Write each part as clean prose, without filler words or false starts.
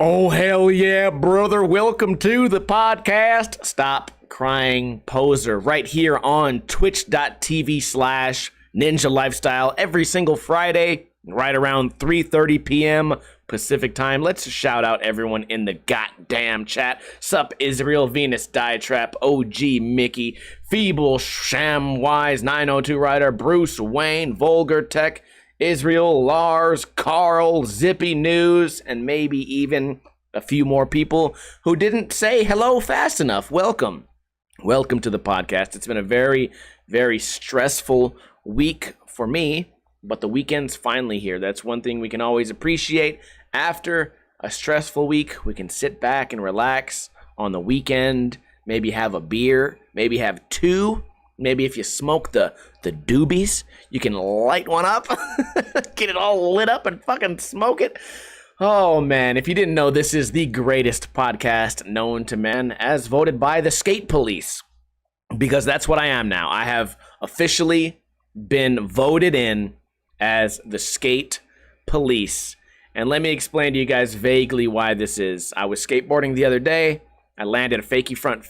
Oh, hell yeah, brother. Welcome to the podcast. Stop Crying Poser right here on twitch.tv/Ninja Lifestyle every single Friday, right around 3:30 p.m. Pacific time. Let's shout out everyone in the goddamn chat. Sup, Israel, Venus, Diatrap, OG, Mickey, Feeble, Shamwise, 902 Rider, Bruce, Wayne, Vulgar Tech, Israel, Lars, Carl, Zippy News, and maybe even a few more people who didn't say hello fast enough. Welcome. Welcome to the podcast. It's been a very, very stressful week for me, but the weekend's finally here. That's one thing we can always appreciate. After a stressful week, we can sit back and relax on the weekend, maybe have a beer, maybe have two. Maybe if you smoke the doobies, you can light one up, get it all lit up and fucking smoke it. Oh, man, if you didn't know, this is the greatest podcast known to men as voted by the skate police, because that's what I am now. I have officially been voted in as the skate police. And let me explain to you guys vaguely why this is. I was skateboarding the other day. I landed a fakie front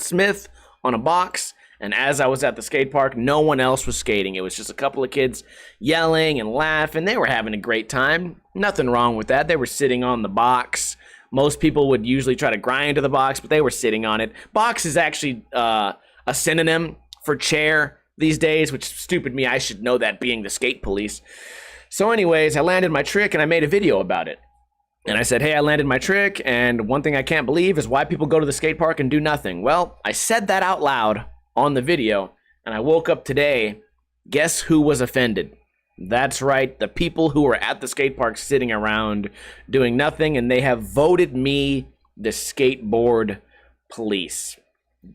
Smith on a box, and as I was at the skate park, no one else was skating. It was just a couple of kids yelling and laughing. They were having a great time. Nothing wrong with that. They were sitting on the box. Most people would usually try to grind to the box, but they were sitting on it. Box is actually a synonym for chair these days, which stupid me. I should know that, being the skate police. So anyways, I landed my trick and I made a video about it. And I said, hey, I landed my trick, and one thing I can't believe is why people go to the skate park and do nothing. Well, I said that out loud on the video, and I woke up today. Guess who was offended? That's right, the people who were at the skate park sitting around doing nothing, and they have voted me the skateboard police.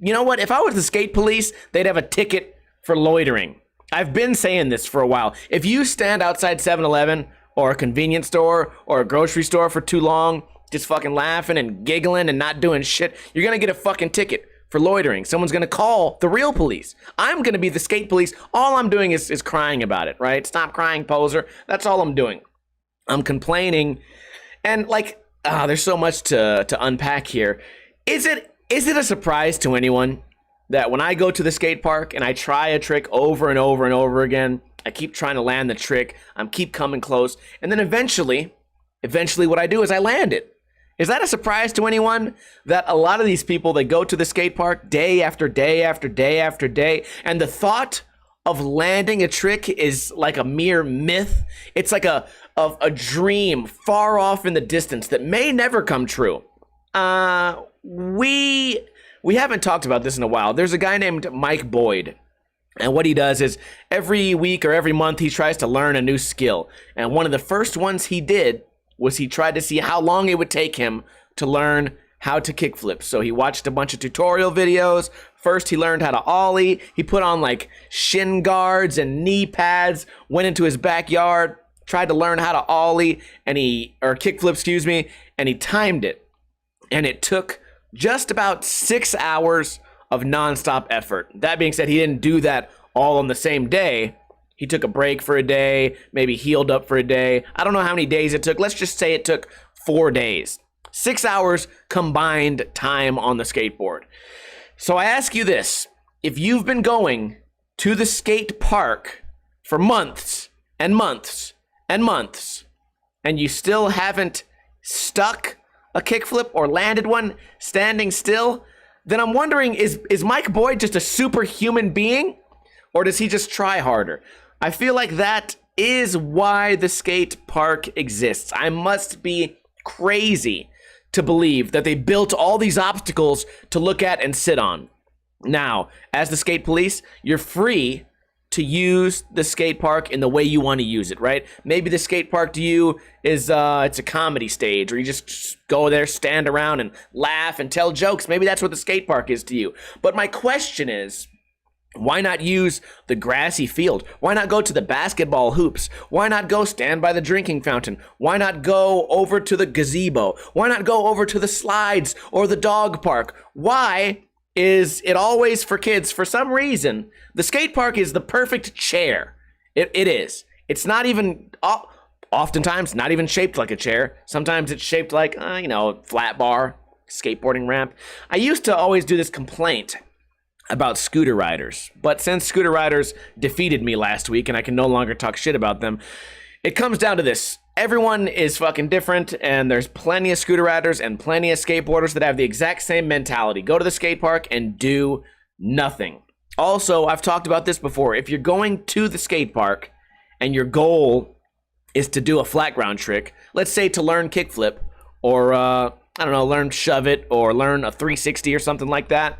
You know what? If I was the skate police, they'd have a ticket for loitering. I've been saying this for a while. If you stand outside 7-Eleven or a convenience store or a grocery store for too long, just fucking laughing and giggling and not doing shit, you're gonna get a fucking ticket for loitering. Someone's gonna call the real police. I'm gonna be the skate police. All I'm doing is crying about it, right? Stop crying, poser. That's all I'm doing. I'm complaining, and there's so much to unpack here. Is it a surprise to anyone that when I go to the skate park and I try a trick over and over and over again, I keep trying to land the trick, keep coming close, and then eventually what I do is I land it? Is that a surprise to anyone that a lot of these people, they go to the skate park day after day after day after day, and the thought of landing a trick is like a mere myth? It's like a dream far off in the distance that may never come true. We haven't talked about this in a while. There's a guy named Mike Boyd. And what he does is every week or every month, he tries to learn a new skill. And one of the first ones he did was he tried to see how long it would take him to learn how to kickflip. So he watched a bunch of tutorial videos. First, he learned how to ollie. He put on like shin guards and knee pads, went into his backyard, tried to learn how to ollie or kickflip, and he timed it. And it took just about 6 hours of nonstop effort. That being said, he didn't do that all on the same day. He took a break for a day, maybe healed up for a day. I don't know how many days it took. Let's just say it took 4 days. 6 hours combined time on the skateboard. So I ask you this. If you've been going to the skate park for months and months and months, and you still haven't stuck a kickflip or landed one standing still, then I'm wondering, is Mike Boyd just a superhuman being, or does he just try harder? I feel like that is why the skate park exists. I must be crazy to believe that they built all these obstacles to look at and sit on. Now, as the skate police, you're free to use the skate park in the way you want to use it, right? Maybe the skate park to you is it's a comedy stage, or you just go there, stand around and laugh and tell jokes. Maybe that's what the skate park is to you. But my question is, why not use the grassy field? Why not go to the basketball hoops? Why not go stand by the drinking fountain? Why not go over to the gazebo? Why not go over to the slides or the dog park? Why is it always for kids? For some reason, the skate park is the perfect chair. It is. It's not even Oftentimes, not even shaped like a chair. Sometimes it's shaped like, flat bar, skateboarding ramp. I used to always do this complaint about scooter riders, but since scooter riders defeated me last week and I can no longer talk shit about them, it comes down to this. Everyone is fucking different, and there's plenty of scooter riders and plenty of skateboarders that have the exact same mentality. Go to the skate park and do nothing. Also, I've talked about this before. If you're going to the skate park and your goal is to do a flat ground trick, let's say to learn kickflip or, learn shove it or learn a 360 or something like that,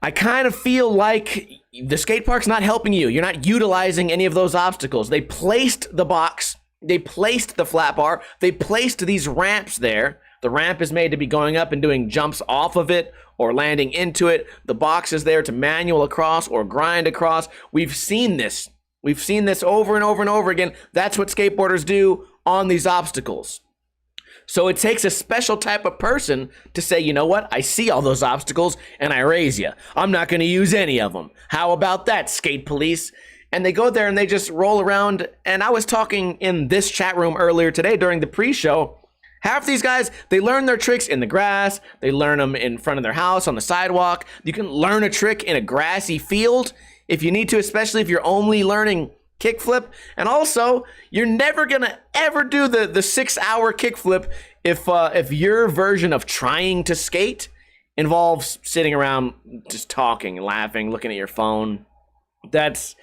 I kind of feel like the skate park's not helping you. You're not utilizing any of those obstacles. They placed the box, they placed the flat bar, they placed these ramps there. The ramp is made to be going up and doing jumps off of it or landing into it. The box is there to manual across or grind across. We've seen this. We've seen this over and over and over again. That's what skateboarders do on these obstacles. So it takes a special type of person to say, you know what? I see all those obstacles and I raise you. I'm not going to use any of them. How about that, skate police? And they go there and they just roll around. And I was talking in this chat room earlier today during the pre-show. Half these guys, they learn their tricks in the grass. They learn them in front of their house on the sidewalk. You can learn a trick in a grassy field if you need to, especially if you're only learning kickflip. And also, you're never gonna ever do the 6-hour kickflip if your version of trying to skate involves sitting around just talking, laughing, looking at your phone. That's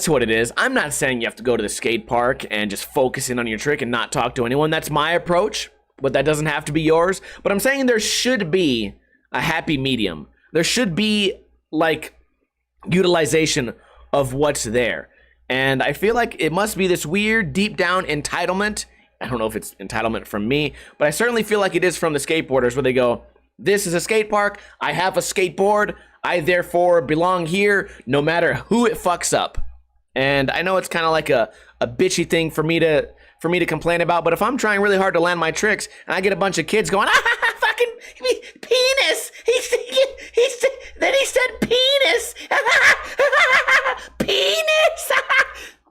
what it is. I'm not saying you have to go to the skate park and just focus in on your trick and not talk to anyone. That's my approach, but that doesn't have to be yours. But I'm saying there should be a happy medium. There should be like utilization of what's there. And I feel like it must be this weird deep down entitlement. I don't know if it's entitlement from me, but I certainly feel like it is from the skateboarders where they go, this is a skate park. I have a skateboard. I therefore belong here no matter who it fucks up. And I know it's kind of like a bitchy thing for me to complain about, but if I'm trying really hard to land my tricks and I get a bunch of kids going, fucking penis, then he said penis, penis,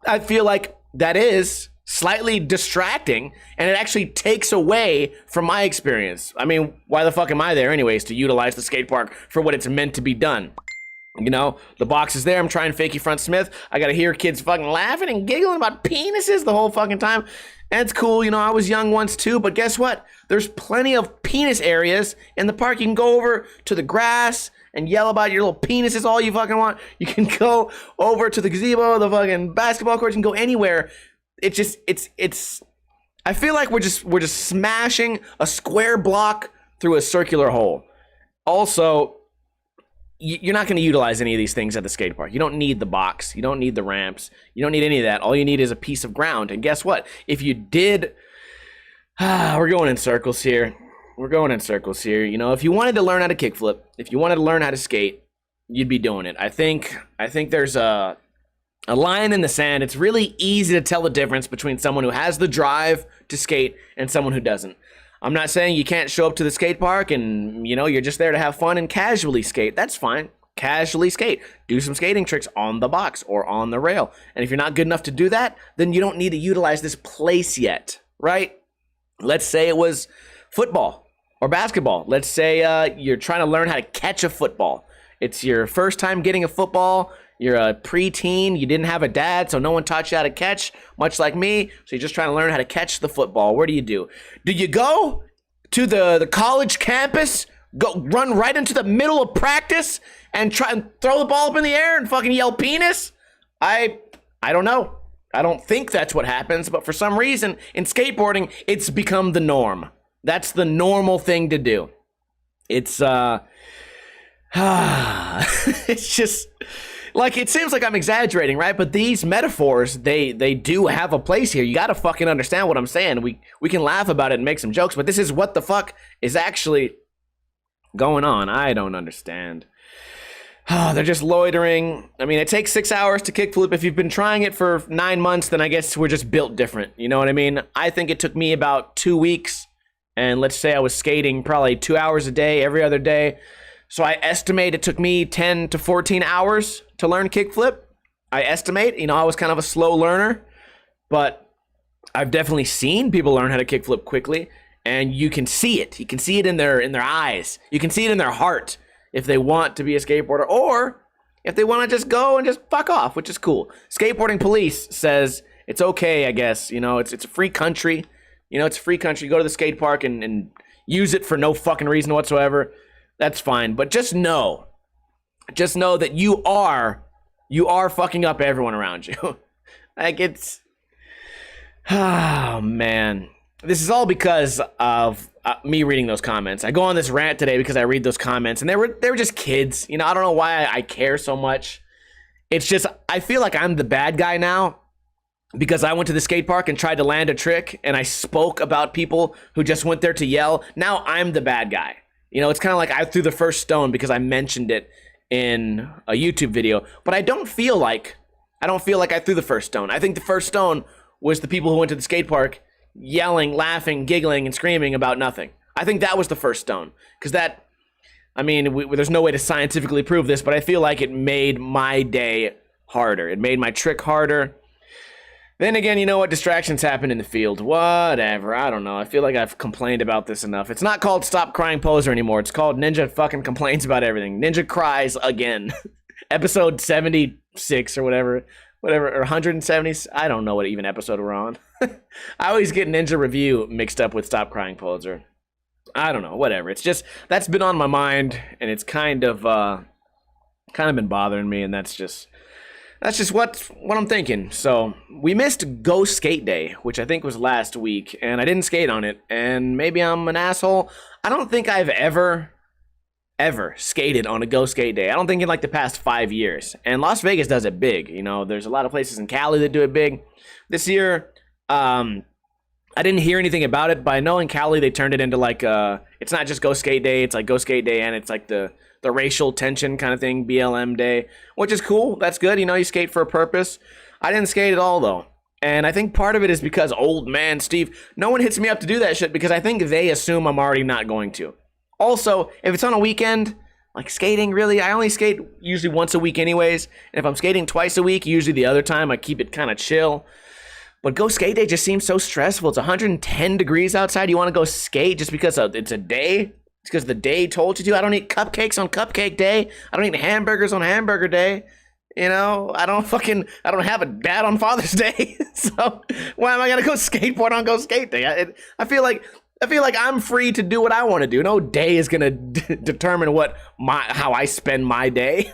I feel like that is slightly distracting and it actually takes away from my experience. I mean, why the fuck am I there anyways to utilize the skate park for what it's meant to be done? You know, the box is there. I'm trying fakie front Smith. I gotta hear kids fucking laughing and giggling about penises the whole fucking time. And it's cool. You know, I was young once too, but guess what? There's plenty of penis areas in the park. You can go over to the grass and yell about your little penises all you fucking want. You can go over to the gazebo, the fucking basketball court. You can go anywhere. It's I feel like we're just smashing a square block through a circular hole. Also, you're not going to utilize any of these things at the skate park. You don't need the box. You don't need the ramps. You don't need any of that. All you need is a piece of ground. And guess what? If you did, we're going in circles here. You know, if you wanted to learn how to kickflip, if you wanted to learn how to skate, you'd be doing it. I think there's a line in the sand. It's really easy to tell the difference between someone who has the drive to skate and someone who doesn't. I'm not saying you can't show up to the skate park and, you know, you're just there to have fun and casually skate. That's fine. Casually skate. Do some skating tricks on the box or on the rail. And if you're not good enough to do that, then you don't need to utilize this place yet, right? Let's say it was football or basketball. Let's say you're trying to learn how to catch a football. It's your first time getting a football. You're a preteen, you didn't have a dad, so no one taught you how to catch, much like me. So you're just trying to learn how to catch the football. What do? Do you go to the college campus, go run right into the middle of practice and try and throw the ball up in the air and fucking yell penis? I don't know. I don't think that's what happens, but for some reason in skateboarding, it's become the norm. That's the normal thing to do. It's it's just like, it seems like I'm exaggerating, right? But these metaphors, they do have a place here. You got to fucking understand what I'm saying. We can laugh about it and make some jokes, but this is what the fuck is actually going on. I don't understand. They're just loitering. I mean, it takes 6 hours to kickflip. If you've been trying it for 9 months, then I guess we're just built different. You know what I mean? I think it took me about 2 weeks, and let's say I was skating probably 2 hours a day, every other day. So I estimate it took me 10 to 14 hours to learn kickflip. I estimate, you know, I was kind of a slow learner, but I've definitely seen people learn how to kickflip quickly, and you can see it. You can see it in their eyes. You can see it in their heart if they want to be a skateboarder, or if they want to just go and just fuck off, which is cool. Skateboarding police says it's okay, I guess. You know, it's a free country. You know, it's a free country. You go to the skate park and use it for no fucking reason whatsoever. That's fine. But just know that you are fucking up everyone around you. Like, it's, oh man, this is all because of me reading those comments. I go on this rant today because I read those comments, and they were just kids. You know, I don't know why I care so much. It's just, I feel like I'm the bad guy now because I went to the skate park and tried to land a trick, and I spoke about people who just went there to yell. Now I'm the bad guy. You know, it's kind of like I threw the first stone because I mentioned it in a YouTube video, but I don't feel like I threw the first stone. I think the first stone was the people who went to the skate park yelling, laughing, giggling, and screaming about nothing. I think that was the first stone, because that, I mean, there's no way to scientifically prove this, but I feel like it made my day harder. It made my trick harder. Then again, you know what? Distractions happen in the field. Whatever. I don't know. I feel like I've complained about this enough. It's not called Stop Crying Poser anymore. It's called Ninja fucking complains about everything. Ninja cries again. Episode 76 or whatever, or 170. I don't know what even episode we're on. I always get Ninja Review mixed up with Stop Crying Poser. I don't know. Whatever. It's just, that's been on my mind, and it's kind of been bothering me, and that's just what I'm thinking. So we missed Go Skate Day, which I think was last week, and I didn't skate on it, and maybe I'm an asshole. I don't think I've ever skated on a Go Skate Day. I don't think in like the past 5 years. And Las Vegas does it big. You know, there's a lot of places in Cali that do it big. This year, I didn't hear anything about it, but I know in Cali they turned it into like it's not just Go Skate Day, it's like Go Skate Day, and it's like the racial tension kind of thing, BLM Day, which is cool. That's good. You know, you skate for a purpose. I didn't skate at all, though. And I think part of it is because old man Steve, no one hits me up to do that shit because I think they assume I'm already not going to. Also, if it's on a weekend, like skating, really, I only skate usually once a week anyways. And if I'm skating twice a week, usually the other time I keep it kind of chill. But Go Skate Day just seems so stressful. It's 110 degrees outside. You want to go skate just because it's a day? It's because the day told you to. I don't eat cupcakes on Cupcake Day. I don't eat hamburgers on Hamburger Day. You know, I don't have a dad on Father's Day. So why am I gonna go skateboard on Go Skate Day? I feel like I'm free to do what I want to do. No day is gonna determine how I spend my day.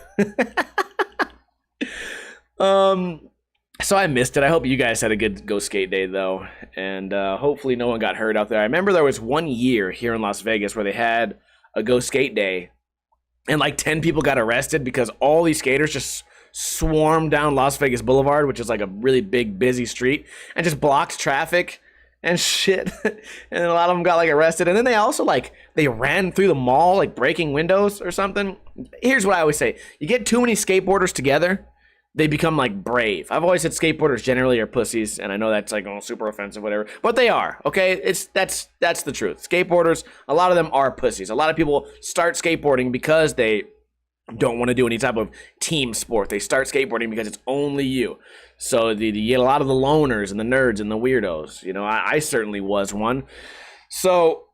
So I missed it. I hope you guys had a good Go Skate Day, though. And hopefully no one got hurt out there. I remember there was 1 year here in Las Vegas where they had a Go Skate Day. And like 10 people got arrested because all these skaters just swarmed down Las Vegas Boulevard, which is like a really big, busy street, and just blocked traffic and shit. And a lot of them got like arrested. And then they also they ran through the mall, like breaking windows or something. Here's what I always say. You get too many skateboarders together, they become like brave. I've always said skateboarders generally are pussies, and I know that's like super offensive, whatever, but they are, okay? That's the truth. Skateboarders, a lot of them are pussies. A lot of people start skateboarding because they don't want to do any type of team sport. They start skateboarding because it's only you. So you get a lot of the loners and the nerds and the weirdos. You know, I certainly was one. So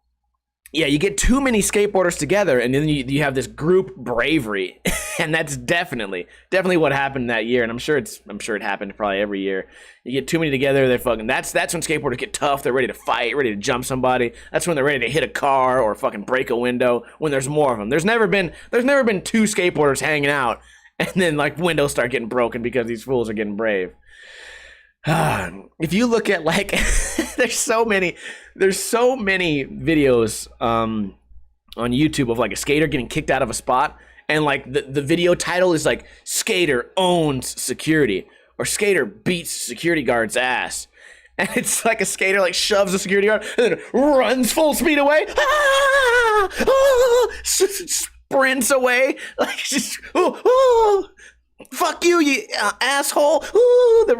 yeah, you get too many skateboarders together, and then you have this group bravery, and that's definitely what happened that year. And I'm sure it happened probably every year. You get too many together, they're fucking. That's when skateboarders get tough. They're ready to fight, ready to jump somebody. That's when they're ready to hit a car or fucking break a window. When there's more of them, there's never been two skateboarders hanging out, and then like windows start getting broken because these fools are getting brave. If you look at like there's so many videos on YouTube of like a skater getting kicked out of a spot, and like the video title is like skater owns security or skater beats security guard's ass, and it's like a skater like shoves a security guard and then runs full speed away, sprints away like just fuck you, you asshole. Ooh, they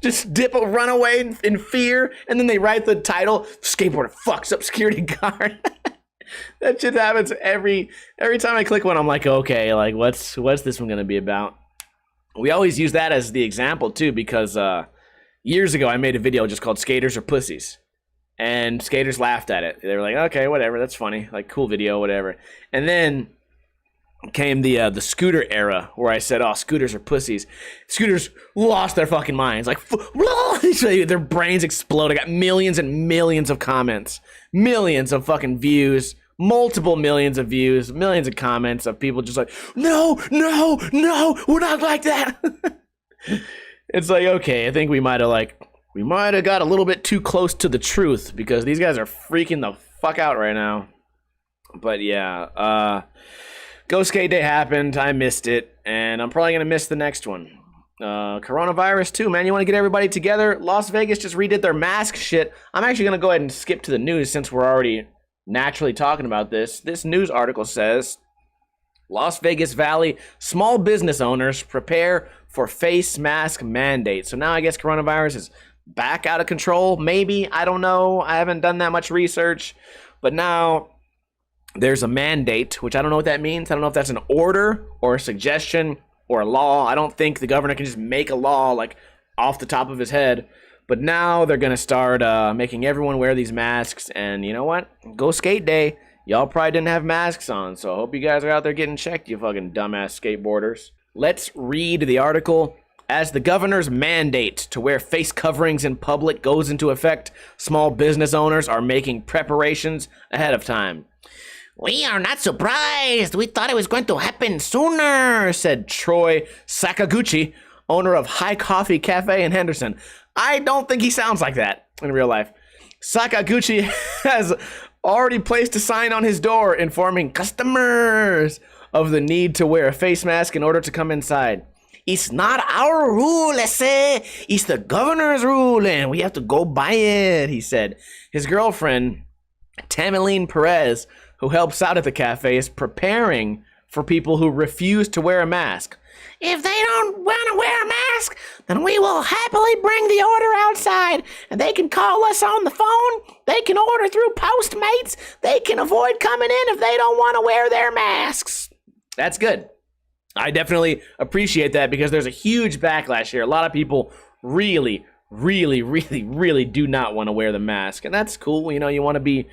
just run away in fear, and then they write the title, skateboarder fucks up security guard. That shit happens every time I click one. I'm like, okay, like what's this one gonna be about? We always use that as the example too, because years ago, I made a video just called Skaters Are Pussies. And skaters laughed at it. They were like, okay, whatever, that's funny. Like, cool video, whatever. And then came the scooter era where I said, oh, scooters are pussies. Scooters lost their fucking minds. Like, their brains exploded. I got millions and millions of comments. Millions of fucking views. Multiple millions of views. Millions of comments of people just like, no, no, no, we're not like that. It's like, okay, I think we might have got a little bit too close to the truth because these guys are freaking the fuck out right now. But yeah, Go Skate Day happened. I missed it, and I'm probably gonna miss the next one. Coronavirus too, man. You want to get everybody together? Las Vegas just redid their mask shit. I'm actually gonna go ahead and skip to the news since we're already naturally talking about this. This news article says Las Vegas Valley small business owners prepare for face mask mandate. So now I guess coronavirus is back out of control. Maybe, I don't know. I haven't done that much research, but now there's a mandate, which I don't know what that means. I don't know if that's an order or a suggestion or a law. I don't think the governor can just make a law like off the top of his head. But now they're going to start making everyone wear these masks. And you know what? Go Skate Day. Y'all probably didn't have masks on. So I hope you guys are out there getting checked, you fucking dumbass skateboarders. Let's read the article. As the governor's mandate to wear face coverings in public goes into effect, small business owners are making preparations ahead of time. We are not surprised. We thought it was going to happen sooner, said Troy Sakaguchi, owner of High Coffee Cafe in Henderson. I don't think he sounds like that in real life. Sakaguchi has already placed a sign on his door informing customers of the need to wear a face mask in order to come inside. It's not our rule, it's the governor's rule, and we have to go by it, he said. His girlfriend, Tamaline Perez, who helps out at the cafe, is preparing for people who refuse to wear a mask. If they don't want to wear a mask, then we will happily bring the order outside, and they can call us on the phone, they can order through Postmates, they can avoid coming in if they don't want to wear their masks. That's good. I definitely appreciate that because there's a huge backlash here. A lot of people really do not want to wear the mask, and that's cool. You know, you want to be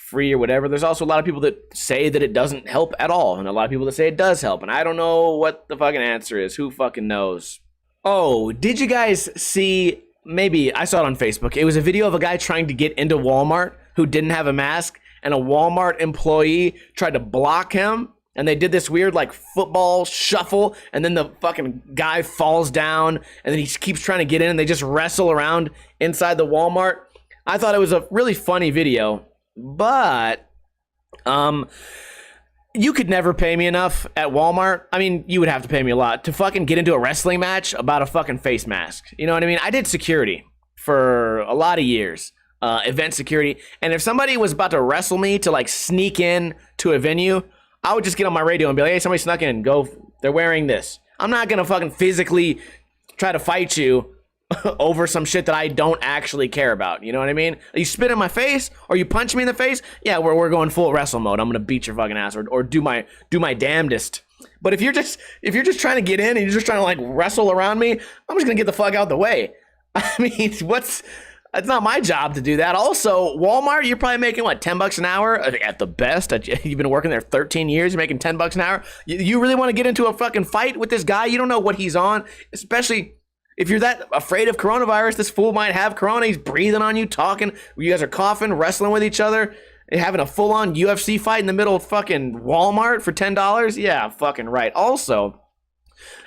free or whatever. There's also a lot of people that say that it doesn't help at all, and a lot of people that say it does help, and I don't know what the fucking answer is. Who fucking knows? Oh, did you guys see, maybe I saw it on Facebook, it was a video of a guy trying to get into Walmart who didn't have a mask, and a Walmart employee tried to block him, and they did this weird like football shuffle, and then the fucking guy falls down, and then he keeps trying to get in, and they just wrestle around inside the Walmart. I thought it was a really funny video. But, you could never pay me enough at Walmart. I mean, you would have to pay me a lot to fucking get into a wrestling match about a fucking face mask. You know what I mean? I did security for a lot of years, event security. And if somebody was about to wrestle me to like sneak in to a venue, I would just get on my radio and be like, hey, somebody snuck in, go, they're wearing this. I'm not going to fucking physically try to fight you over some shit that I don't actually care about. You know what I mean? You spit in my face or you punch me in the face, yeah, we're going full wrestle mode. I'm gonna beat your fucking ass or do my damnedest. But if you're just trying to get in and you're just trying to like wrestle around me, I'm just gonna get the fuck out the way. I mean, it's not my job to do that. Also, Walmart, you're probably making what, $10 an hour at the best. You've been working there 13 years. You're making $10 an hour. You really want to get into a fucking fight with this guy? You don't know what he's on, especially if you're that afraid of coronavirus. This fool might have corona. He's breathing on you, talking. You guys are coughing, wrestling with each other, having a full-on UFC fight in the middle of fucking Walmart for $10. Yeah, fucking right. Also,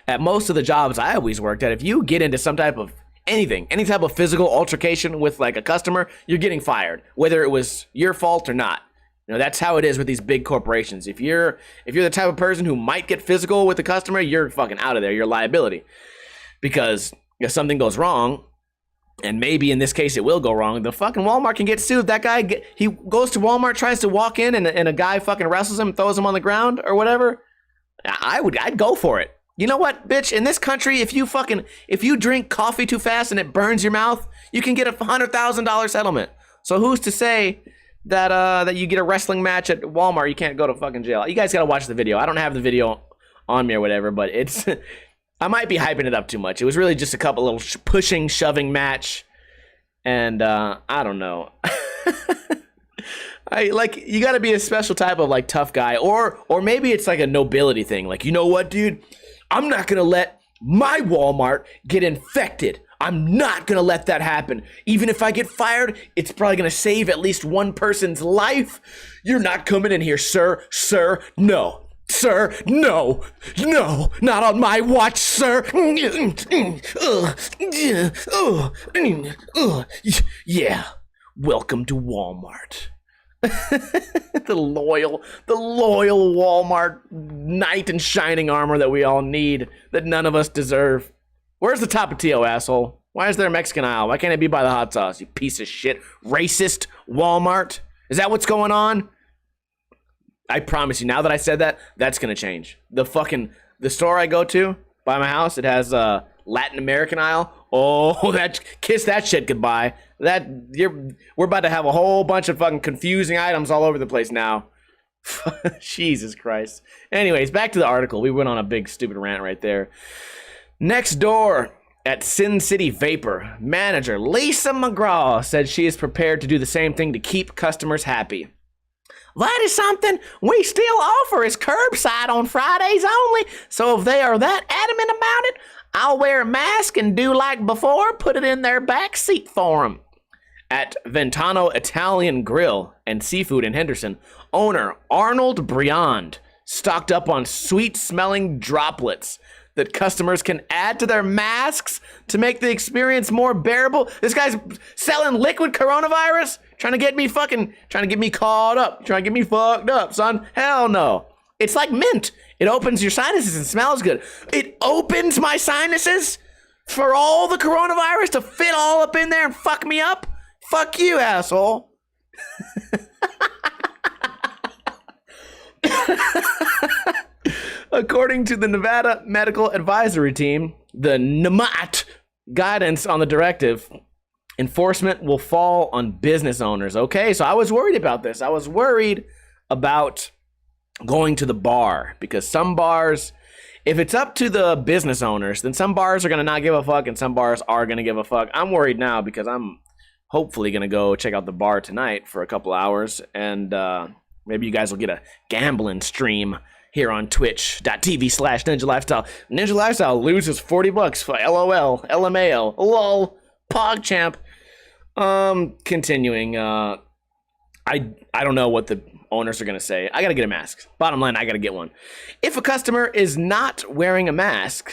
at most of the jobs I always worked at, if you get into some type of anything, any type of physical altercation with like a customer, you're getting fired, whether it was your fault or not. You know, that's how it is with these big corporations. If you're the type of person who might get physical with the customer, you're fucking out of there. You're a liability. Because if something goes wrong, and maybe in this case it will go wrong, the fucking Walmart can get sued. That guy, he goes to Walmart, tries to walk in, and a guy fucking wrestles him, throws him on the ground or whatever. I'd go for it. You know what, bitch? In this country, if you drink coffee too fast and it burns your mouth, you can get a $100,000 settlement. So who's to say that you get a wrestling match at Walmart, you can't go to fucking jail? You guys gotta watch the video. I don't have the video on me or whatever, but it's I might be hyping it up too much. It was really just a couple little pushing, shoving match. And I don't know. You got to be a special type of like tough guy, or maybe it's like a nobility thing. Like, you know what, dude? I'm not gonna let my Walmart get infected. I'm not gonna let that happen. Even if I get fired, it's probably gonna save at least one person's life. You're not coming in here, sir. Sir, no. Sir, no, not on my watch, sir. Yeah, welcome to Walmart. the loyal Walmart knight in shining armor that we all need, that none of us deserve. Where's the Tapatio, asshole? Why is there a Mexican aisle? Why can't it be by the hot sauce, you piece of shit? Racist Walmart? Is that what's going on? I promise you, now that I said that, that's gonna change. The store I go to by my house, it has a Latin American aisle. Oh, kiss that shit goodbye. We're about to have a whole bunch of fucking confusing items all over the place now. Jesus Christ. Anyways, back to the article. We went on a big stupid rant right there. Next door at Sin City Vapor, manager Lisa McGraw said she is prepared to do the same thing to keep customers happy. That is something we still offer is curbside on Fridays only. So if they are that adamant about it, I'll wear a mask and do like before, put it in their back seat for them. At Ventano Italian Grill and Seafood in Henderson, owner Arnold Briand stocked up on sweet-smelling droplets that customers can add to their masks to make the experience more bearable. This guy's selling liquid coronavirus? Trying to get me caught up, trying to get me fucked up, son. Hell no. It's like mint. It opens your sinuses and smells good. It opens my sinuses for all the coronavirus to fit all up in there and fuck me up? Fuck you, asshole. According to the Nevada Medical Advisory Team, the NMAT guidance on the directive, enforcement will fall on business owners. Okay, so I was worried about this. I was worried about going to the bar, because some bars, if it's up to the business owners, then some bars are going to not give a fuck and some bars are going to give a fuck. I'm worried now because I'm hopefully going to go check out the bar tonight for a couple hours, and maybe you guys will get a gambling stream here on twitch.tv/Ninja Lifestyle. Ninja Lifestyle loses $40 for LOL, LMAO, lol, PogChamp. Continuing, I don't know what the owners are going to say. I got to get a mask. Bottom line, I got to get one. If a customer is not wearing a mask,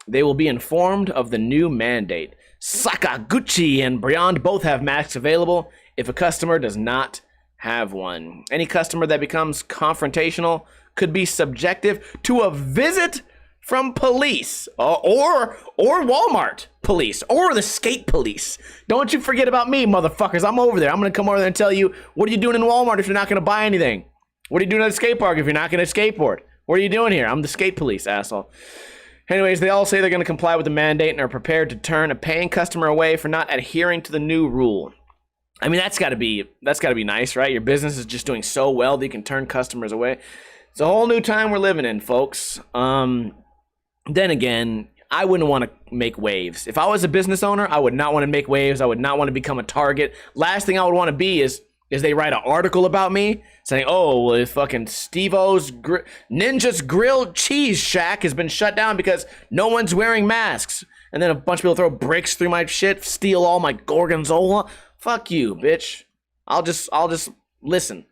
they will be informed of the new mandate. Sakaguchi and Briand both have masks available if a customer does not have one. Any customer that becomes confrontational could be subjective to a visit from police or Walmart police or the skate police. Don't you forget about me, motherfuckers. I'm over there. I'm going to come over there and tell you, what are you doing in Walmart if you're not going to buy anything? What are you doing at the skate park if you're not going to skateboard? What are you doing here? I'm the skate police, asshole. Anyways, they all say they're going to comply with the mandate and are prepared to turn a paying customer away for not adhering to the new rule. I mean, that's got to be nice, right? Your business is just doing so well that you can turn customers away. It's a whole new time we're living in, folks. Then again, I wouldn't want to make waves. If I was a business owner, I would not want to make waves. I would not want to become a target. Last thing I would want to be is they write an article about me saying, oh, well, fucking Steve-O's Ninja's Grilled Cheese Shack has been shut down because no one's wearing masks. And then a bunch of people throw bricks through my shit, steal all my gorgonzola. Fuck you, bitch. I'll just listen.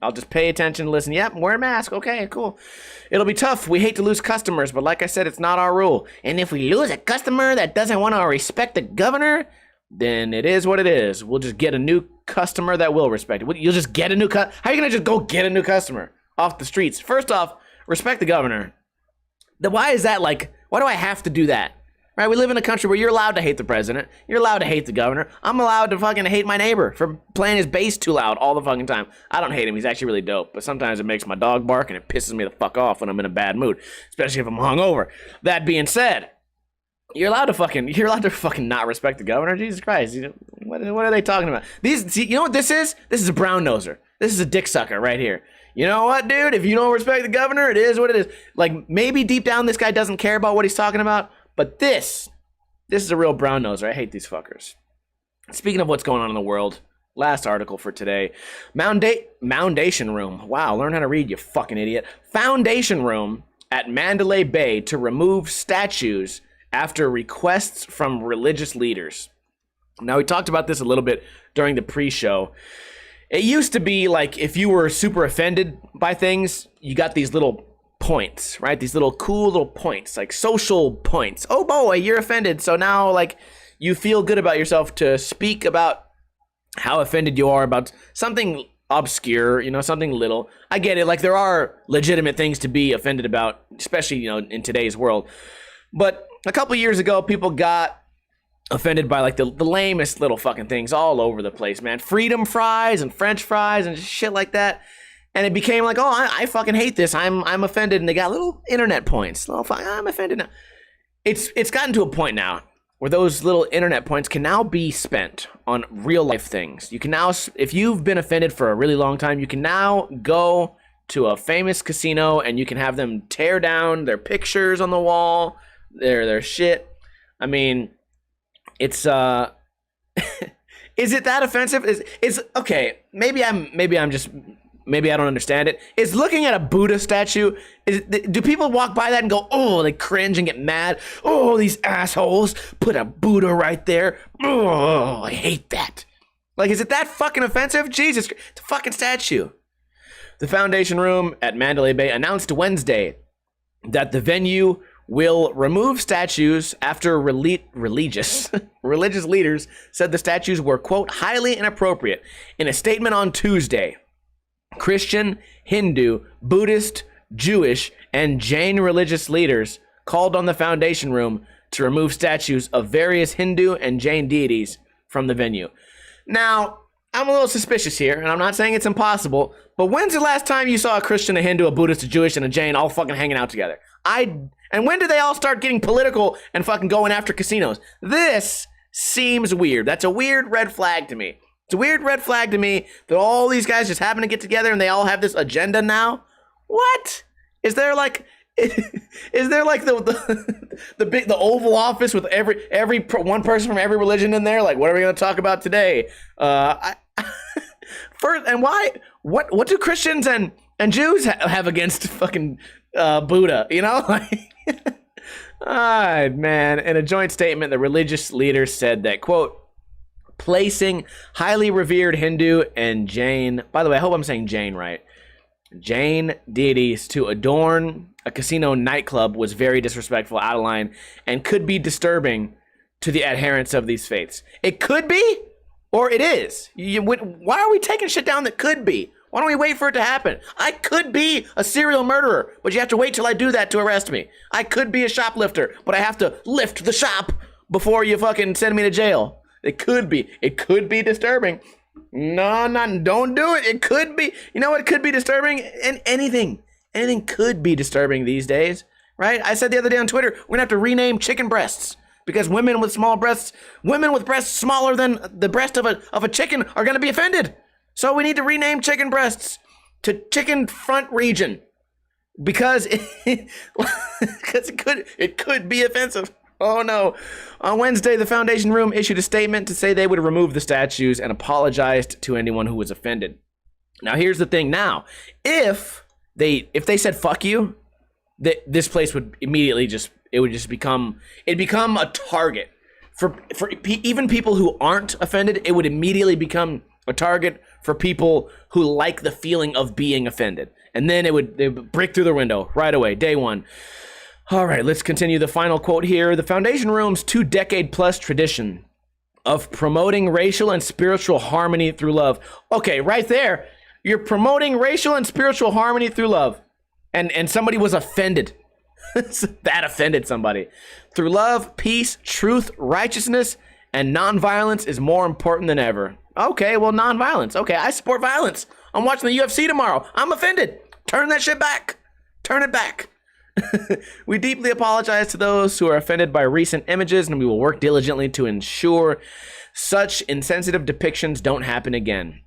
I'll just pay attention, listen. Yep, wear a mask. Okay, cool. It'll be tough. We hate to lose customers, but like I said, it's not our rule. And if we lose a customer that doesn't want to respect the governor, then it is what it is. We'll just get a new customer that will respect it. You'll just get a new How are you going to just go get a new customer off the streets? First off, respect the governor. Why is that like, why do I have to do that? Right? We live in a country where you're allowed to hate the president. You're allowed to hate the governor. I'm allowed to fucking hate my neighbor for playing his bass too loud all the fucking time. I don't hate him. He's actually really dope. But sometimes it makes my dog bark and it pisses me the fuck off when I'm in a bad mood, especially if I'm hungover. That being said, you're allowed to fucking not respect the governor. Jesus Christ. What are they talking about? You know what this is? This is a brown noser. This is a dick sucker right here. you know what, dude? If you don't respect the governor, it is what it is. Like, maybe deep down this guy doesn't care about what he's talking about, but this is a real brown noser. I hate these fuckers. Speaking of what's going on in the world, last article for today. Foundation room. Wow, learn how to read, you fucking idiot. Foundation room at Mandalay Bay to remove statues after requests from religious leaders. Now, we talked about this a little bit during the pre-show. It used to be like if you were super offended by things, you got these little points, right? These little cool little points, like social points. Oh boy, you're offended. So now like you feel good about yourself to speak about how offended you are about something obscure, you know, something little. I get it. Like there are legitimate things to be offended about, especially, you know, in today's world. But a couple years ago, people got offended by like the lamest little fucking things all over the place, man. Freedom fries and French fries and shit like that. And it became like, oh, I fucking hate this. I'm offended. And they got little internet points. I'm offended now. It's gotten to a point now where those little internet points can now be spent on real life things. You can now, if you've been offended for a really long time, you can now go to a famous casino and you can have them tear down their pictures on the wall, their shit. I mean, it's is it that offensive? Is okay, maybe I don't understand it. Is looking at a Buddha statue, do people walk by that and go, oh, they cringe and get mad? Oh, these assholes put a Buddha right there. Oh, I hate that. Like, is it that fucking offensive? Jesus, it's a fucking statue. The Foundation Room at Mandalay Bay announced Wednesday that the venue will remove statues after religious leaders said the statues were, quote, highly inappropriate. In a statement on Tuesday, Christian, Hindu, Buddhist, Jewish, and Jain religious leaders called on the Foundation Room to remove statues of various Hindu and Jain deities from the venue. Now, I'm a little suspicious here, and I'm not saying it's impossible, but when's the last time you saw a Christian, a Hindu, a Buddhist, a Jewish, and a Jain all fucking hanging out together? And when did they all start getting political and fucking going after casinos? This seems weird. That's a weird red flag to me. It's a weird red flag to me that all these guys just happen to get together and they all have this agenda now. What? Is there like the Oval Office with every one person from every religion in there? Like, what are we going to talk about today? First, and why? What do Christians and Jews have against fucking Buddha? You know, like. Man. In a joint statement, the religious leaders said that, quote, placing highly revered Hindu and Jain, by the way, I hope I'm saying Jain right, Jain deities to adorn a casino nightclub was very disrespectful, out of line, and could be disturbing to the adherents of these faiths. It could be, or it is. Why are we taking shit down that could be? Why don't we wait for it to happen? I could be a serial murderer, but you have to wait till I do that to arrest me. I could be a shoplifter, but I have to lift the shop before you fucking send me to jail. It could be disturbing. No, don't do it. It could be. You know what could be disturbing? And anything could be disturbing these days, right? I said the other day on Twitter, we're gonna have to rename chicken breasts because women with small breasts, women with breasts smaller than the breast of a chicken are gonna be offended. So we need to rename chicken breasts to chicken front region because it could be offensive. Oh no. On Wednesday, the Foundation Room issued a statement to say they would remove the statues and apologized to anyone who was offended. Now here's the thing now. If they said fuck you, this place would immediately become a target for even people who aren't offended. It would immediately become a target for people who like the feeling of being offended. And then they would break through the window right away, day one. All right, let's continue the final quote here. The Foundation Room's 2-decade-plus tradition of promoting racial and spiritual harmony through love. Okay, right there. You're promoting racial and spiritual harmony through love. And somebody was offended. That offended somebody. Through love, peace, truth, righteousness, and nonviolence is more important than ever. Okay, well, nonviolence. Okay, I support violence. I'm watching the UFC tomorrow. I'm offended. Turn that shit back. Turn it back. We deeply apologize to those who are offended by recent images, and we will work diligently to ensure such insensitive depictions don't happen again.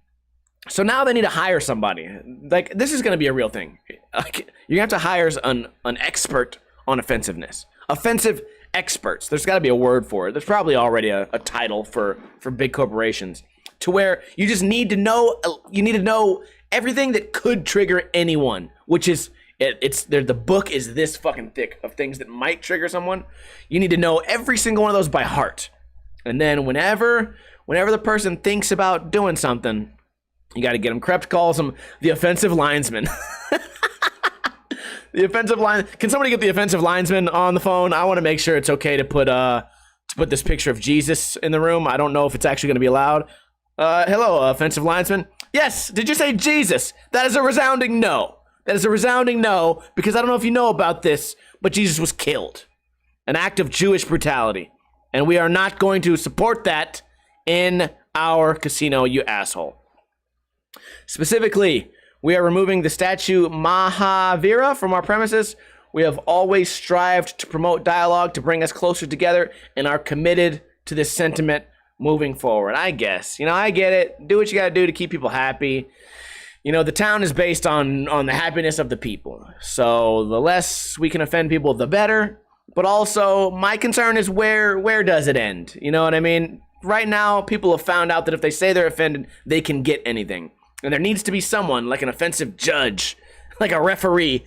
So now they need to hire somebody. Like, this is going to be a real thing. Like, you have to hire an expert on offensiveness. Offensive experts. There's got to be a word for it. There's probably already a title for big corporations, to where you just need to know. You need to know everything that could trigger anyone. Which is it's there. The book is this fucking thick of things that might trigger someone. You need to know every single one of those by heart. And then whenever the person thinks about doing something, you got to get them. Krept calls him the offensive linesman. The offensive line. Can somebody get the offensive linesman on the phone? I want to make sure it's okay to put this picture of Jesus in the room. I don't know if it's actually going to be allowed. Hello, offensive linesman. Yes. Did you say Jesus? That is a resounding no. That is a resounding no, because I don't know if you know about this, but Jesus was killed. An act of Jewish brutality. And we are not going to support that in our casino, you asshole. Specifically, we are removing the statue Mahavira from our premises. We have always strived to promote dialogue to bring us closer together and are committed to this sentiment moving forward. I guess. I get it. Do what you got to do to keep people happy. The town is based on the happiness of the people. So the less we can offend people, the better. But also, my concern is where does it end? You know what I mean? Right now, people have found out that if they say they're offended, they can get anything. And there needs to be someone, like an offensive judge, like a referee,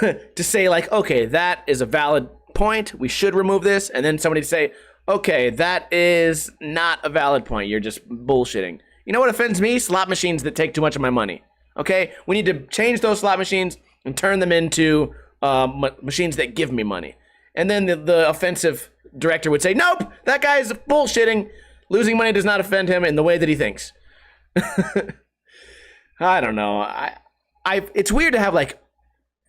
to say, like, okay, that is a valid point. We should remove this. And then somebody to say, okay, that is not a valid point. You're just bullshitting. You know what offends me? Slot machines that take too much of my money. Okay? We need to change those slot machines and turn them into machines that give me money. And then the offensive director would say, nope, that guy is bullshitting. Losing money does not offend him in the way that he thinks. I don't know. It's weird to have, like,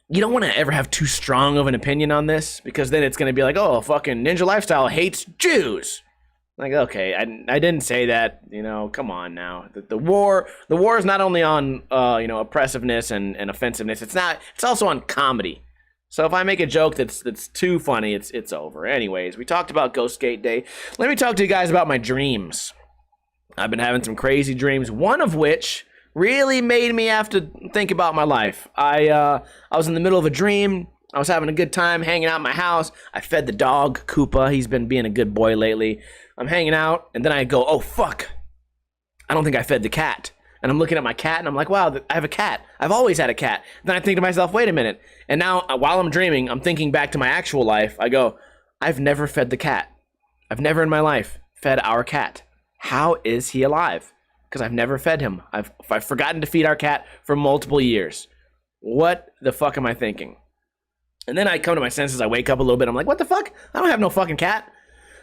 you don't want to ever have too strong of an opinion on this, because then it's going to be like, oh, fucking Ninja Lifestyle hates Jews. Like, okay, I didn't say that, come on now. The war is not only on, oppressiveness and offensiveness. It's also on comedy. So if I make a joke that's too funny, it's over. Anyways, we talked about Ghost Skate Day. Let me talk to you guys about my dreams. I've been having some crazy dreams, one of which really made me have to think about my life. I was in the middle of a dream. I was having a good time hanging out in my house. I fed the dog, Koopa. He's been being a good boy lately. I'm hanging out, and then I go, oh, fuck. I don't think I fed the cat. And I'm looking at my cat, and I'm like, wow, I have a cat. I've always had a cat. Then I think to myself, wait a minute. And now, while I'm dreaming, I'm thinking back to my actual life. I go, I've never fed the cat. I've never in my life fed our cat. How is he alive? Because I've never fed him. I've forgotten to feed our cat for multiple years. What the fuck am I thinking? And then I come to my senses. I wake up a little bit. I'm like, what the fuck? I don't have no fucking cat.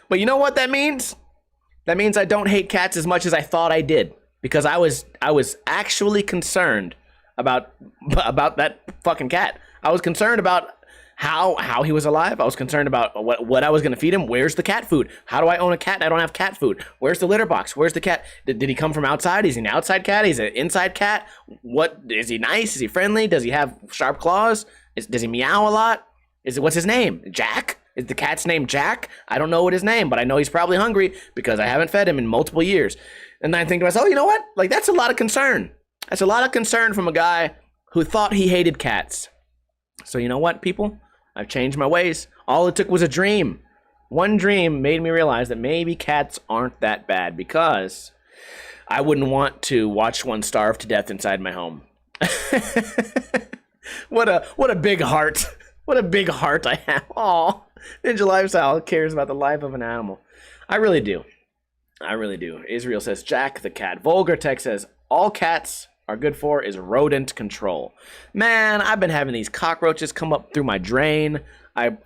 But you know what that means? That means I don't hate cats as much as I thought I did. Because I was actually concerned about that fucking cat. I was concerned about how he was alive. I was concerned about what I was going to feed him. Where's the cat food? How do I own a cat and I don't have cat food? Where's the litter box? Where's the cat? Did he come from outside? Is he an outside cat? Is he an inside cat? What is he nice? Is he friendly? Does he have sharp claws? Does he meow a lot? What's his name? Jack? Is the cat's name Jack? I don't know what his name, but I know he's probably hungry because I haven't fed him in multiple years. And then I think to myself, you know what? Like, that's a lot of concern. That's a lot of concern from a guy who thought he hated cats. So you know what, people? I've changed my ways. All it took was a dream. One dream made me realize that maybe cats aren't that bad, because I wouldn't want to watch one starve to death inside my home. What a big heart. What a big heart I have. Aw, Ninja Lifestyle cares about the life of an animal. I really do. I really do. Israel says, Jack the cat. Vulgar Tech says, all cats are good for is rodent control. Man, I've been having these cockroaches come up through my drain. I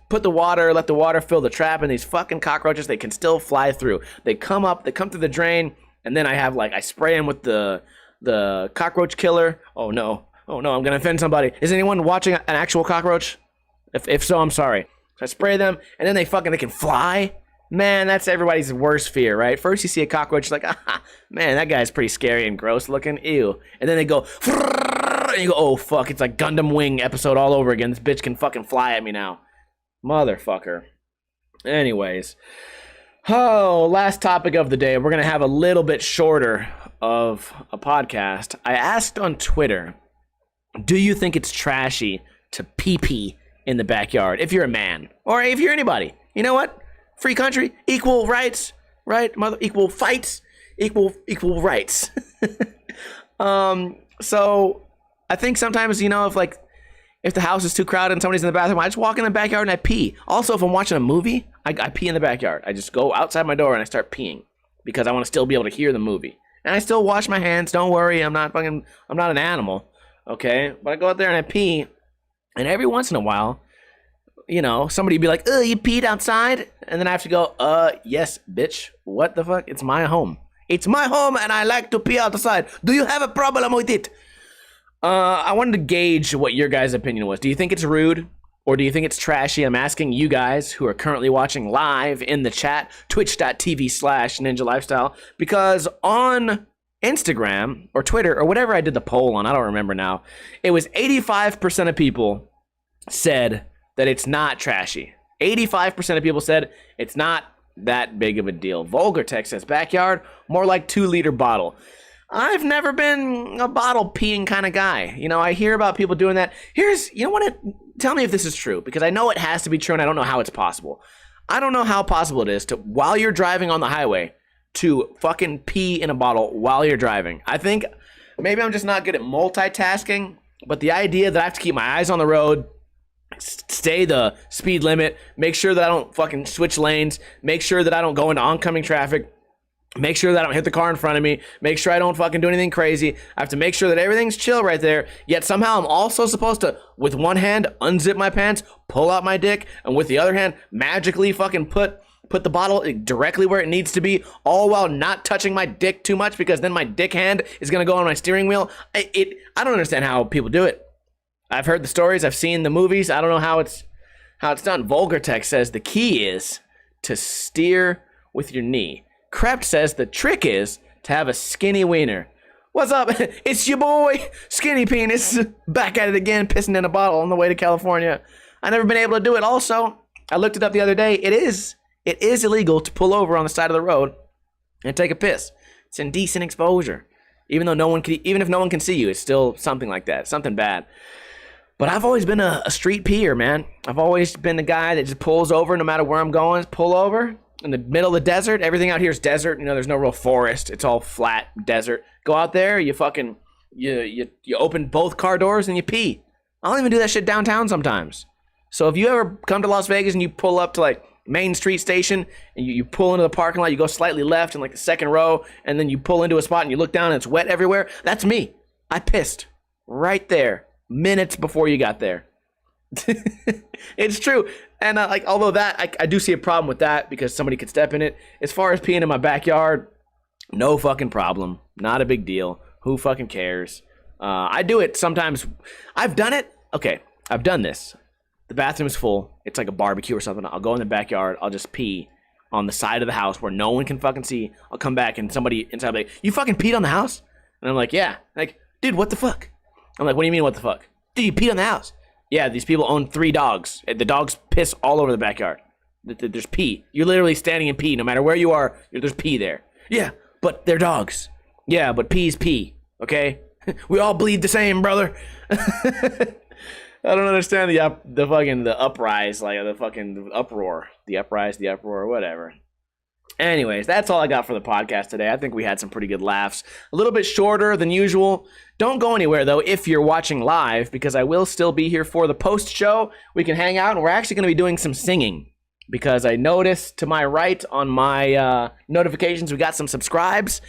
put the water, let the water fill the trap, and these fucking cockroaches, they can still fly through. They come up, they come through the drain, and then I spray them with the cockroach killer. Oh no, I'm gonna offend somebody. Is anyone watching an actual cockroach? If so, I'm sorry. So I spray them, and then they can fly. Man, that's everybody's worst fear, right? First you see a cockroach, like, man, that guy's pretty scary and gross looking, ew. And then they go, and you go, oh fuck, it's like Gundam Wing episode all over again. This bitch can fucking fly at me now. Motherfucker. Anyways. Oh, last topic of the day. We're going to have a little bit shorter of a podcast, I asked on Twitter, do you think it's trashy to pee in the backyard if you're a man or if you're anybody? You know what? Free country, equal rights, right? Equal fights, equal rights. So I think sometimes, you know, if the house is too crowded and somebody's in the bathroom, I just walk in the backyard and I pee. Also, if I'm watching a movie, I pee in the backyard. I just go outside my door and I start peeing because I want to still be able to hear the movie. And I still wash my hands. Don't worry, I'm not an animal, okay? But I go out there and I pee, and every once in a while, you know, somebody be like, "Oh, you peed outside?" And then I have to go, yes, bitch. What the fuck? It's my home. It's my home, and I like to pee outside. Do you have a problem with it? I wanted to gauge what your guys' opinion was. Do you think it's rude, or do you think it's trashy? I'm asking you guys who are currently watching live in the chat, twitch.tv/Ninja Lifestyle, because on Instagram or Twitter or whatever I did the poll on, I don't remember now, it was 85% of people said that it's not trashy. 85% of people said it's not that big of a deal. Vulgar Tech says backyard, more like 2-liter bottle. I've never been a bottle peeing kind of guy. You know, I hear about people doing that. You know what? Tell me if this is true, because I know it has to be true and I don't know how it's possible. I don't know how possible it is to, while you're driving on the highway, to fucking pee in a bottle while you're driving. I think maybe I'm just not good at multitasking, but the idea that I have to keep my eyes on the road, stay the speed limit, make sure that I don't fucking switch lanes, make sure that I don't go into oncoming traffic, make sure that I don't hit the car in front of me, make sure I don't fucking do anything crazy. I have to make sure that everything's chill right there, yet somehow I'm also supposed to, with one hand, unzip my pants, pull out my dick, and with the other hand, magically fucking put the bottle directly where it needs to be, all while not touching my dick too much, because then my dick hand is gonna go on my steering wheel. I don't understand how people do it. I've heard the stories, I've seen the movies, I don't know how it's done. Vulgar Tech says the key is to steer with your knee. Krept says the trick is to have a skinny wiener. What's up? It's your boy, Skinny Penis, back at it again, pissing in a bottle on the way to California. I've never been able to do it. Also, I looked it up the other day. It is illegal to pull over on the side of the road and take a piss. It's indecent exposure. Even if no one can see you, it's still something like that, something bad. But I've always been a street peer, man. I've always been the guy that just pulls over no matter where I'm going. Pull over in the middle of the desert. Everything out here is desert. You know, there's no real forest. It's all flat desert. Go out there, you fucking, you open both car doors and you pee. I don't even do that shit downtown sometimes. So if you ever come to Las Vegas and you pull up to like Main Street Station and you pull into the parking lot, you go slightly left in like the second row, and then you pull into a spot and you look down and it's wet everywhere, that's me. I pissed right there minutes before you got there. It's true. And although that I do see a problem with that because somebody could step in it. As far as peeing in my backyard, no fucking problem, not a big deal. Who fucking cares? I do it sometimes. I've done it. Okay, I've done this. The bathroom is full. It's like a barbecue or something. I'll go in the backyard. I'll just pee on the side of the house where no one can fucking see. I'll come back and somebody inside will be like, "You fucking peed on the house?" And I'm like, "Yeah." Like, dude, what the fuck? I'm like, "What do you mean, what the fuck?" "Dude, you peed on the house." "Yeah, these people own 3 dogs. The dogs piss all over the backyard. There's pee. You're literally standing in pee. No matter where you are, there's pee there." "Yeah, but they're dogs." "Yeah, but pee's pee, okay? We all bleed the same, brother." I don't understand the uprise, like the fucking uproar. The uproar, whatever. Anyways, that's all I got for the podcast today. I think we had some pretty good laughs. A little bit shorter than usual. Don't go anywhere, though, if you're watching live, because I will still be here for the post-show. We can hang out, and we're actually going to be doing some singing, because I noticed to my right on my notifications we got some subscribes,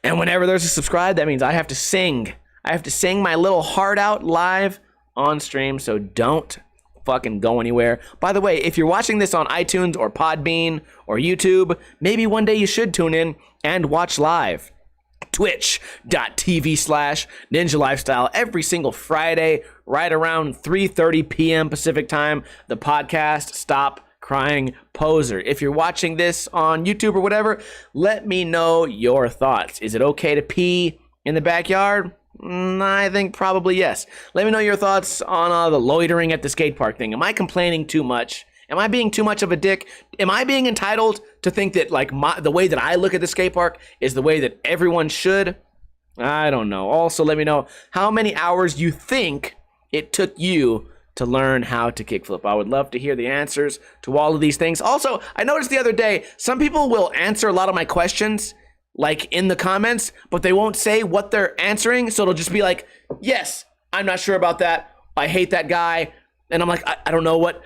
and whenever there's a subscribe, that means I have to sing. I have to sing my little heart out live on stream, so don't fucking go anywhere. By the way, if you're watching this on iTunes or Podbean or YouTube, maybe one day you should tune in and watch live. Twitch.tv/Ninja Lifestyle every single Friday, right around 3:30 p.m. Pacific time. The podcast, Stop Crying Poser. If you're watching this on YouTube or whatever, let me know your thoughts. Is it okay to pee in the backyard? I think probably yes. Let me know your thoughts on the loitering at the skate park thing. Am I complaining too much? Am I being too much of a dick? Am I being entitled to think that like the way that I look at the skate park is the way that everyone should? I don't know. Also, let me know how many hours you think it took you to learn how to kickflip. I would love to hear the answers to all of these things. Also, I noticed the other day, some people will answer a lot of my questions like in the comments, but they won't say what they're answering. So it'll just be like, yes, I'm not sure about that. I hate that guy. And I'm like, I don't know what.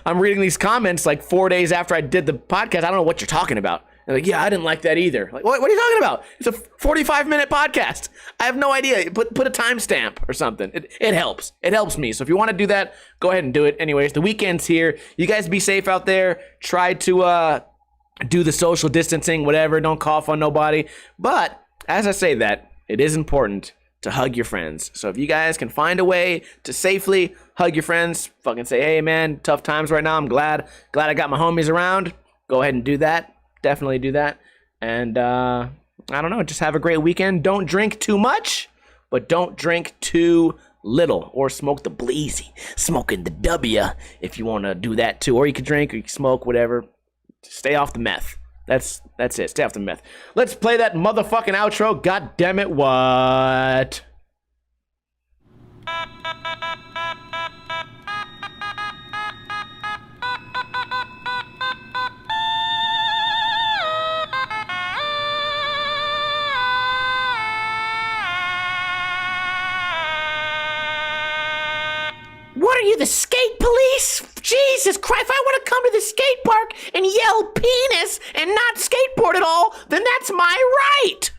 I'm reading these comments like 4 days after I did the podcast. I don't know what you're talking about. And like, yeah, I didn't like that either. Like, what are you talking about? It's a 45-minute podcast. I have no idea. Put a timestamp or something. It helps. It helps me. So if you want to do that, go ahead and do it. Anyways, the weekend's here. You guys be safe out there. Try to do the social distancing, whatever. Don't cough on nobody. But as I say that, it is important to hug your friends. So if you guys can find a way to safely hug your friends, fucking say, hey man, tough times right now. I'm glad I got my homies around. Go ahead and do that. Definitely do that. And I don't know, just have a great weekend. Don't drink too much, but don't drink too little, or smoke the bleezy. Smoking the W if you want to do that too. Or you can drink or you can smoke, whatever. Stay off the meth. That's it. Stay off the meth. Let's play that motherfucking outro. God damn it, what? What are you, the skate police? Jesus Christ, if I want to come to the skate park and yell penis and not skateboard at all, then that's my right.